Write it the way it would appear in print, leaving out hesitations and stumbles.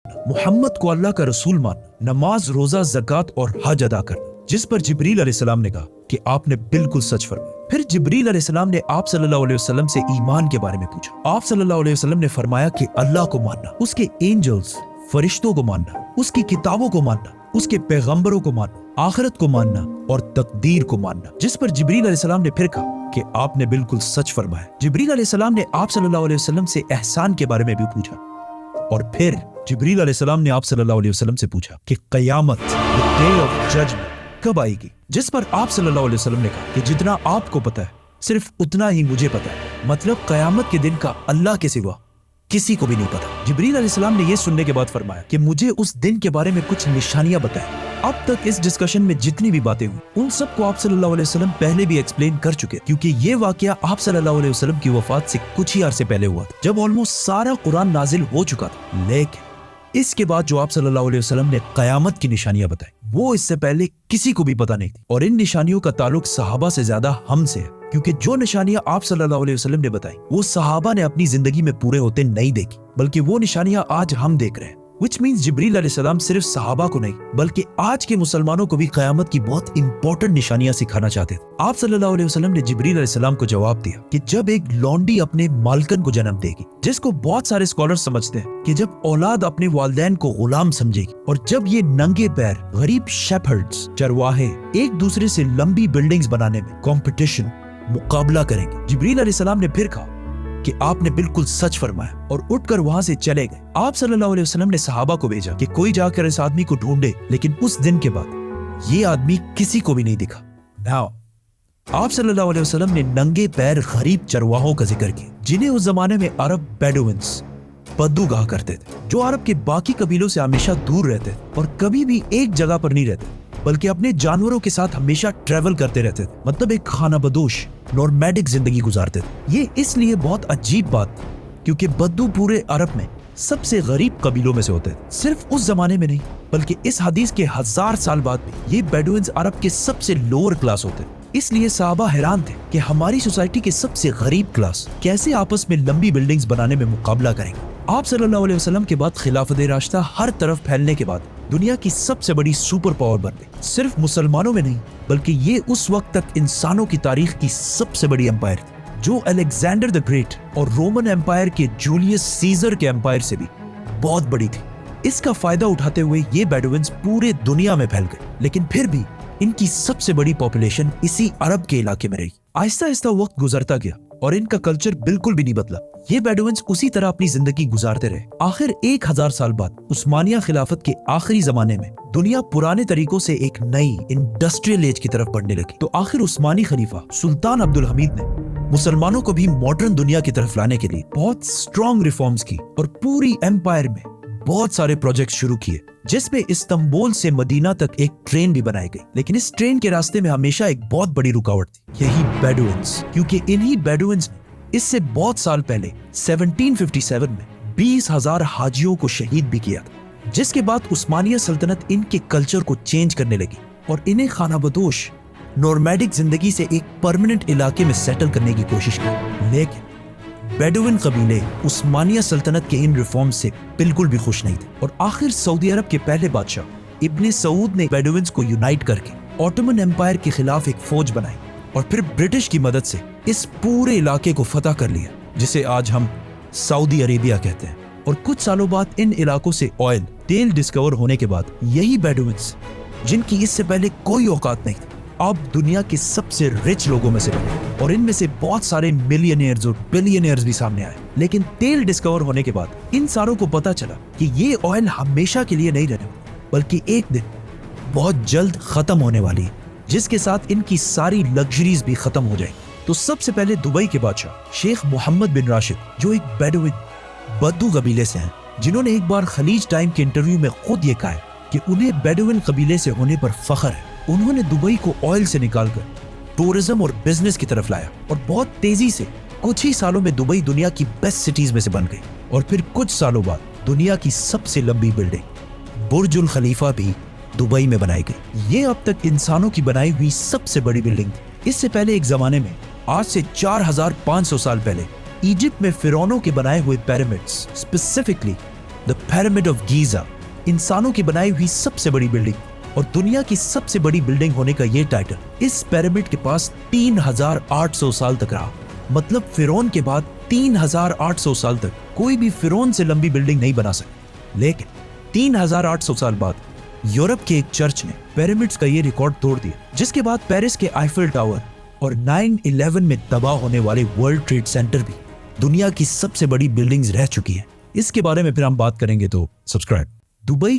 मोहम्मद को अल्लाह का रसूल मानना, नमाज, रोजा, ज़कात और हज अदा करना, जिस पर जिब्रील अलैहिस्सलाम ने कहा कि आपने बिल्कुल सच फरमाया। फिर जिब्रील अलैहिस्सलाम ने आप सल्लल्लाहु अलैहि वसल्लम से ईमान के बारे में पूछा। आप सल्लल्लाहु अलैहि वसल्लम ने फरमाया कि अल्लाह को मानना, उसके एंजल्स, फरिश्तों को मानना, उसकी किताबों को मानना, उसके पैगंबरों को मानना, आखिरत को मानना और तकदीर को मानना। जिस पर जिब्रील अलैहिस्सलाम ने फिर कहा कि आपने बिल्कुल सच फरमाया। जिब्रील अलैहिस्सलाम ने आप सल्लल्लाहु अलैहि वसल्लम से एहसान के बारे में भी पूछा और फिर जिब्रील अलैहिस्सलाम ने आप सल्लल्लाहु अलैहि वसल्लम से पूछा कि क़यामत, द डे ऑफ जजमेंट, कब आएगी। जिस पर आप सल्लल्लाहु अलैहि वसल्लम ने कहा कि जितना आपको पता है सिर्फ उतना ही मुझे पता है। मतलब क़यामत के दिन का अल्लाह के सिवा किसी को भी नहीं पता। जिब्रील अलैहिस्सलाम ने यह सुनने के बाद फरमाया कि मुझे उस दिन के बारे में कुछ निशानियां बताएं। अब तक इस डिस्कशन में जितनी भी बातें हुई उन सबको आप सल्लल्लाहु अलैहि वसल्लम पहले भी एक्सप्लेन कर चुके, क्योंकि ये वाकया आप सल्लल्लाहु अलैहि वसल्लम की वफात से कुछ ही अरसे पहले हुआ था, जब ऑलमोस्ट सारा कुरान नाजिल हो चुका था। लेकिन इसके बाद जो आप सल्लल्लाहु अलैहि वसल्लम ने क़यामत की निशानियां बताई वो इससे पहले किसी को भी पता नहीं थी। और इन निशानियों का ताल्लुक सहाबा से ज्यादा हमसे है, क्योंकि जो निशानियां आप सल्लल्लाहु अलैहि वसल्लम ने बताई वो सहाबा ने अपनी जिंदगी में पूरे होते नहीं देखी, बल्कि वो निशानियां आज हम देख रहे हैं। Which means जिब्रील अलैहिस्सलाम सिर्फ सहाबा को नहीं बल्कि आज के मुसलमानों को भी क़यामत की बहुत इंपॉर्टेंट निशानियां सिखाना चाहते थे। आप सल्लल्लाहु अलैहि वसल्लम ने जिब्रील अलैहिस्सलाम को जवाब दिया कि जब एक लौंडी अपने मालकन को जन्म देगी, जिसको बहुत सारे स्कॉलर्स समझते हैं कि जब औलाद अपने वालिदैन को गुलाम समझेगी, और जब ये नंगे पैर गरीब शेफर्ड्स, चरवाहे एक दूसरे से लंबी बिल्डिंग्स बनाने में कंपटीशन, मुकाबला करेंगे। जिब्रील अलैहिस्सलाम ने फिर कहा कि आपने बिल्कुल सच फरमाया और उठकर वहां से चले गए। आप सल्लल्लाहु अलैहि वसल्लम ने सहाबा को भेजा कि कोई जाकर इस आदमी को ढूंढे, लेकिन उस दिन के बाद ये आदमी किसी को भी नहीं दिखा। नाउ आप सल्लल्लाहु अलैहि वसल्लम ने नंगे पैर गरीब चरवाहों का जिक्र किया, जिन्हें उस जमाने में अरब बेडुइन्स, बद्दू कहा करते थे, जो अरब के बाकी कबीलों से हमेशा दूर रहते थे और कभी भी एक जगह पर नहीं रहते, बल्कि अपने जानवरों के साथ हमेशा ट्रेवल करते रहते थे। मतलब एक खानाबदोश नॉर्मैडिक जिंदगी गुजारते थे। ये इसलिए बहुत अजीब बात क्योंकि बद्दू पूरे अरब में सबसे गरीब कबीलों में से होते थे। सिर्फ उस जमाने में नहीं बल्कि इस हदीस के 1000 साल बाद भी ये बेडुइन्स अरब के सबसे लोअर क्लास होते थे। इसलिए सहाबा हैरान थे कि हमारी सोसाइटी के सबसे गरीब क्लास कैसे आपस में लंबी बिल्डिंग्स बनाने में मुकाबला करेंगे। आप सल्लल्लाहु अलैहि वसल्लम के बाद खिलाफत राशिदा हर तरफ फैलने के बाद दुनिया की सबसे बड़ी सुपर पावर बन गई। सिर्फ मुसलमानों में नहीं बल्कि ये उस वक्त तक इंसानों की तारीख की सबसे बड़ी एम्पायर थी, जो अलेक्जेंडर द ग्रेट और रोमन एम्पायर के जूलियस सीजर के एम्पायर से भी बहुत बड़ी थी। इसका फायदा उठाते हुए ये बेडुइन्स पूरे दुनिया में फैल गए, लेकिन फिर भी इनकी सबसे बड़ी पॉपुलेशन इसी अरब के इलाके में रही। आहिस्ता आहिस्ता वक्त गुजरता गया और इनका कल्चर बिल्कुल भी नहीं बदला। ये बेडुइन्स उसी तरह अपनी जिंदगी गुजारते रहे। आखिर 1000 साल बाद उस्मानिया खिलाफत के आखिरी जमाने में दुनिया पुराने तरीकों से एक नई इंडस्ट्रियल एज की तरफ बढ़ने लगी। तो आखिर उस्मानी खलीफा सुल्तान अब्दुल हमीद ने मुसलमानों को भी मॉडर्न दुनिया की तरफ लाने के लिए बहुत स्ट्रॉन्ग रिफॉर्म्स की और पूरी एम्पायर में बहुत सारे प्रोजेक्ट शुरू किए, जिसमें इस्तांबुल से मदीना तक एक ट्रेन भी बनाई गई। लेकिन इस ट्रेन के रास्ते में हमेशा एक बहुत बड़ी रुकावट थी, यही बेडुइन्स, क्योंकि इन्हीं बेडुइन्स ने इससे बहुत साल पहले 1757 में 20,000 हाजियों को शहीद भी किया था, जिसके बाद उस्मानिया सल्तनत इनके कल्चर को चेंज करने लगी और इन्हें खानाबदोश नॉर्मैडिक जिंदगी से एक परमानेंट इलाके में सेटल करने की कोशिश की। लेकिन बेडुइन कबीले उस्मानिया सल्तनत के इन रिफॉर्म से बिल्कुल भी खुश नहीं थे और आखिर सऊदी अरब के पहले बादशाह इब्ने सऊद ने बेडुइन्स को यूनाइट करके ऑटोमन एम्पायर के खिलाफ एक फौज बनाई और फिर ब्रिटिश की मदद से इस पूरे इलाके को फतह कर लिया, जिसे आज हम सऊदी अरेबिया कहते हैं। और कुछ सालों बाद इन इलाकों से ऑयल, तेल डिस्कवर होने के बाद यही बेडुइन्स, जिनकी इससे पहले कोई औकात नहीं थी, अब दुनिया के सबसे रिच लोगों में से बने और इनमें से बहुत सारे मिलियनियर्स और बिलियनियर्स भी सामने आए। लेकिन तेल डिस्कवर होने के बाद इन सारों को पता चला कि ये ऑयल हमेशा के लिए नहीं रहने वाली, बल्कि एक दिन बहुत जल्द खत्म होने वाली है, जिसके साथ इनकी सारी लग्जरीज भी खत्म हो जाएगी। तो सबसे पहले दुबई के बादशाह शेख मोहम्मद बिन राशिद, जो एक बेडुइन बद्दू कबीले से हैं, जिन्होंने एक बार खलीज टाइम के इंटरव्यू में खुद ये कहा है कि उन्हें बेडुइन कबीले से होने पर फख्र है। उन्होंने दुबई को ऑयल से निकालकर टूरिज्म और बिजनेस की तरफ लाया और बहुत तेजी से कुछ ही सालों में दुबई दुनिया की बेस्ट सिटीज में से बन गई। और फिर कुछ सालों बाद दुनिया की सबसे लंबी बिल्डिंग बुर्जुल खलीफा भी दुबई में बनाई गई। ये अब तक इंसानों की बनाई हुई सबसे बड़ी बिल्डिंग थी। इससे पहले एक जमाने में, आज से 4500 साल पहले, इजिप्ट में फिरौनों के बनाए हुए pyramids, specifically the pyramid of Giza, इंसानों की बनाई हुई सबसे बड़ी बिल्डिंग और दुनिया की सबसे बड़ी बिल्डिंग होने का ये टाइटल इस पिरामिड के पास 3800 साल तक रहा। मतलब फिरौन के बाद 3800 साल तक कोई भी फिरौन से लंबी बिल्डिंग नहीं बना सका। लेकिन 3800 साल बाद यूरोप के एक चर्च ने पिरामिड्स का ये रिकॉर्ड तोड़ दिया, जिसके बाद पेरिस के आईफिल टावर और 9/11 में तबाह होने वाले वर्ल्ड ट्रेड सेंटर भी दुनिया की सबसे बड़ी बिल्डिंग्स रह चुकी हैं। इसके बारे में फिर हम बात करेंगे, तो सब्सक्राइब। दुबई के